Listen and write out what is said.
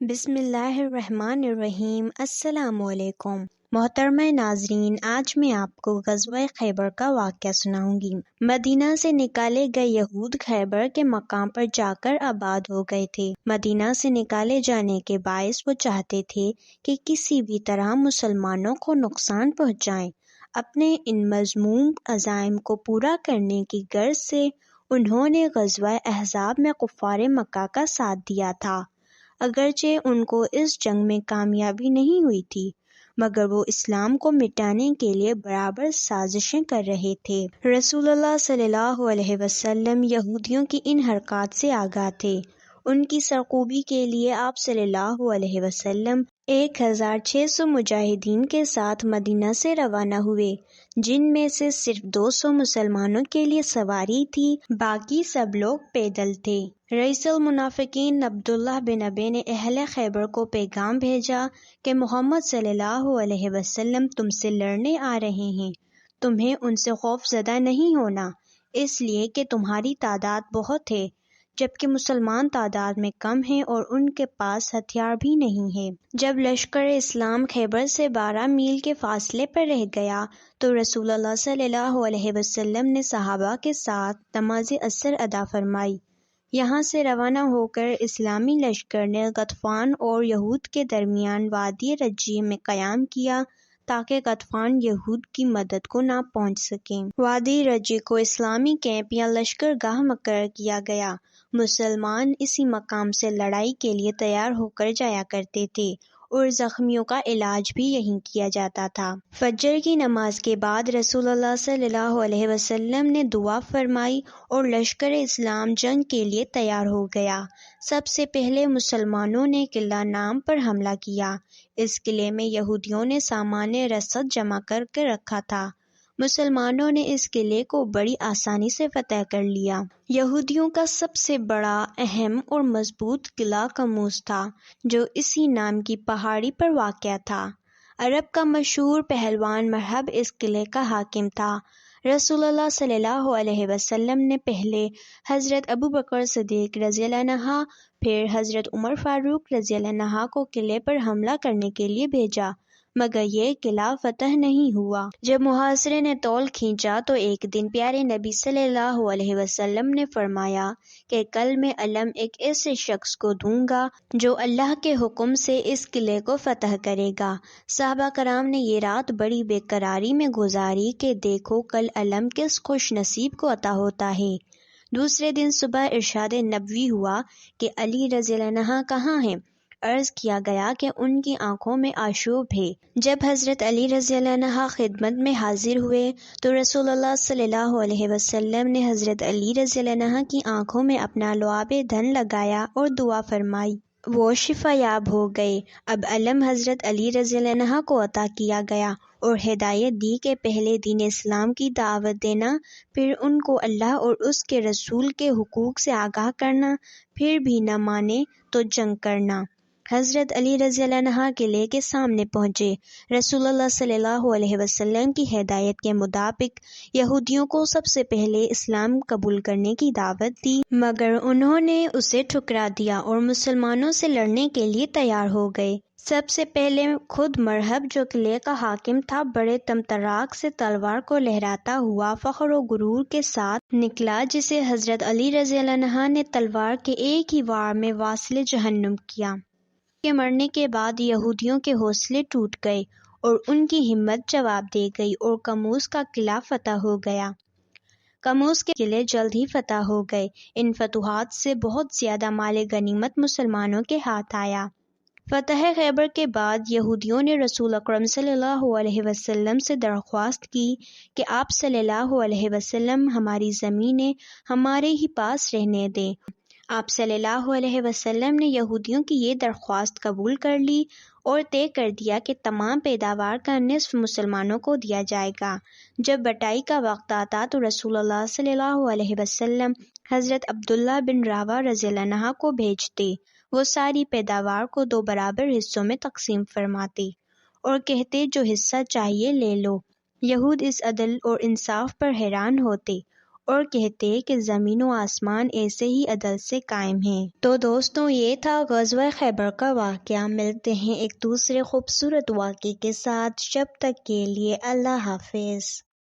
بسم اللہ الرحمن الرحیم۔ السلام علیکم محترمہ ناظرین، آج میں آپ کو غزوہ خیبر کا واقعہ سناؤں گی۔ مدینہ سے نکالے گئے یہود خیبر کے مقام پر جا کر آباد ہو گئے تھے۔ مدینہ سے نکالے جانے کے باعث وہ چاہتے تھے کہ کسی بھی طرح مسلمانوں کو نقصان پہنچائیں۔ اپنے ان مذموم عزائم کو پورا کرنے کی غرض سے انہوں نے غزوہ احزاب میں کفار مکہ کا ساتھ دیا تھا۔ اگرچہ ان کو اس جنگ میں کامیابی نہیں ہوئی تھی، مگر وہ اسلام کو مٹانے کے لیے برابر سازشیں کر رہے تھے۔ رسول اللہ صلی اللہ علیہ وسلم یہودیوں کی ان حرکات سے آگاہ تھے۔ ان کی سرکوبی کے لیے آپ صلی اللہ علیہ وسلم 1600 مجاہدین کے ساتھ مدینہ سے روانہ ہوئے، جن میں سے صرف 200 مسلمانوں کے لیے سواری تھی، باقی سب لوگ پیدل تھے۔ رئیس المنافقین عبداللہ بن ابی نے اہل خیبر کو پیغام بھیجا کہ محمد صلی اللہ علیہ وسلم تم سے لڑنے آ رہے ہیں، تمہیں ان سے خوف زدہ نہیں ہونا، اس لیے کہ تمہاری تعداد بہت ہے، جبکہ مسلمان تعداد میں کم ہیں اور ان کے پاس ہتھیار بھی نہیں ہے۔ جب لشکر اسلام خیبر سے 12 میل کے فاصلے پر رہ گیا تو رسول اللہ صلی اللہ علیہ وسلم نے صحابہ کے ساتھ نماز عصر ادا فرمائی۔ یہاں سے روانہ ہو کر اسلامی لشکر نے غطفان اور یہود کے درمیان وادی رجی میں قیام کیا تاکہ غطفان یہود کی مدد کو نہ پہنچ سکیں۔ وادی رجی کو اسلامی کیمپ یا لشکر گاہ مقرر کیا گیا۔ مسلمان اسی مقام سے لڑائی کے لیے تیار ہو کر جایا کرتے تھے اور زخمیوں کا علاج بھی یہیں کیا جاتا تھا۔ فجر کی نماز کے بعد رسول اللہ صلی اللہ علیہ وسلم نے دعا فرمائی اور لشکر اسلام جنگ کے لیے تیار ہو گیا۔ سب سے پہلے مسلمانوں نے قلعہ نام پر حملہ کیا۔ اس قلعے میں یہودیوں نے سامان رسد جمع کر کے رکھا تھا۔ مسلمانوں نے اس قلعے کو بڑی آسانی سے فتح کر لیا۔ یہودیوں کا سب سے بڑا، اہم اور مضبوط قلعہ قموس تھا، جو اسی نام کی پہاڑی پر واقع تھا۔ عرب کا مشہور پہلوان مرحب اس قلعے کا حاکم تھا۔ رسول اللہ صلی اللہ علیہ وسلم نے پہلے حضرت ابوبکر صدیق رضی اللہ عنہ، پھر حضرت عمر فاروق رضی اللہ عنہ کو قلعے پر حملہ کرنے کے لیے بھیجا، مگر یہ قلعہ فتح نہیں ہوا۔ جب محاصرے نے طول کھینچا تو ایک دن پیارے نبی صلی اللہ علیہ وسلم نے فرمایا کہ کل میں علم ایک ایسے شخص کو دوں گا جو اللہ کے حکم سے اس قلعے کو فتح کرے گا۔ صحابہ کرام نے یہ رات بڑی بے قراری میں گزاری کہ دیکھو کل علم کس خوش نصیب کو عطا ہوتا ہے۔ دوسرے دن صبح ارشاد نبوی ہوا کہ علی رضی اللہ عنہ کہاں ہیں؟ عرض کیا گیا کہ ان کی آنکھوں میں آشوب ہے۔ جب حضرت علی رضی اللہ عنہ خدمت میں حاضر ہوئے تو رسول اللہ صلی اللہ علیہ وسلم نے حضرت علی رضی اللہ عنہ کی آنکھوں میں اپنا لعاب دھن لگایا اور دعا فرمائی۔ وہ شفا یاب ہو گئے۔ اب علم حضرت علی رضی اللہ عنہ کو عطا کیا گیا اور ہدایت دی کہ پہلے دین اسلام کی دعوت دینا، پھر ان کو اللہ اور اس کے رسول کے حقوق سے آگاہ کرنا، پھر بھی نہ مانے تو جنگ کرنا۔ حضرت علی رضی اللہ عنہ قلعے کے سامنے پہنچے۔ رسول اللہ صلی اللہ علیہ وسلم کی ہدایت کے مطابق یہودیوں کو سب سے پہلے اسلام قبول کرنے کی دعوت دی، مگر انہوں نے اسے ٹھکرا دیا اور مسلمانوں سے لڑنے کے لیے تیار ہو گئے۔ سب سے پہلے خود مرحب جو قلعے کا حاکم تھا بڑے طمطراق سے تلوار کو لہراتا ہوا فخر و غرور کے ساتھ نکلا، جسے حضرت علی رضی اللہ عنہ نے تلوار کے ایک ہی وار میں واصل جہنم کیا۔ کے مرنے کے بعد یہودیوں کے حوصلے ٹوٹ گئے اور ان کی ہمت جواب دے گئی اور قموس کا قلعہ فتح ہو گیا۔ قموس کے قلعے جلد ہی فتح ہو گئے۔ ان فتوحات سے بہت زیادہ مال غنیمت مسلمانوں کے ہاتھ آیا۔ فتح خیبر کے بعد یہودیوں نے رسول اکرم صلی اللہ علیہ وسلم سے درخواست کی کہ آپ صلی اللہ علیہ وسلم ہماری زمینیں ہمارے ہی پاس رہنے دیں۔ آپ صلی اللہ علیہ وسلم نے یہودیوں کی یہ درخواست قبول کر لی اور طے کر دیا کہ تمام پیداوار کا نصف مسلمانوں کو دیا جائے گا۔ جب بٹائی کا وقت آتا تو رسول اللہ صلی اللہ علیہ وسلم حضرت عبداللہ بن رواحہ رضی اللہ عنہ کو بھیجتے، وہ ساری پیداوار کو 2 برابر حصوں میں تقسیم فرماتے اور کہتے جو حصہ چاہیے لے لو۔ یہود اس عدل اور انصاف پر حیران ہوتے اور کہتے کہ زمین و آسمان ایسے ہی عدل سے قائم ہیں۔ تو دوستوں، یہ تھا غزوہ خیبر کا واقعہ۔ ملتے ہیں ایک دوسرے خوبصورت واقعے کے ساتھ، جب تک کے لیے اللہ حافظ۔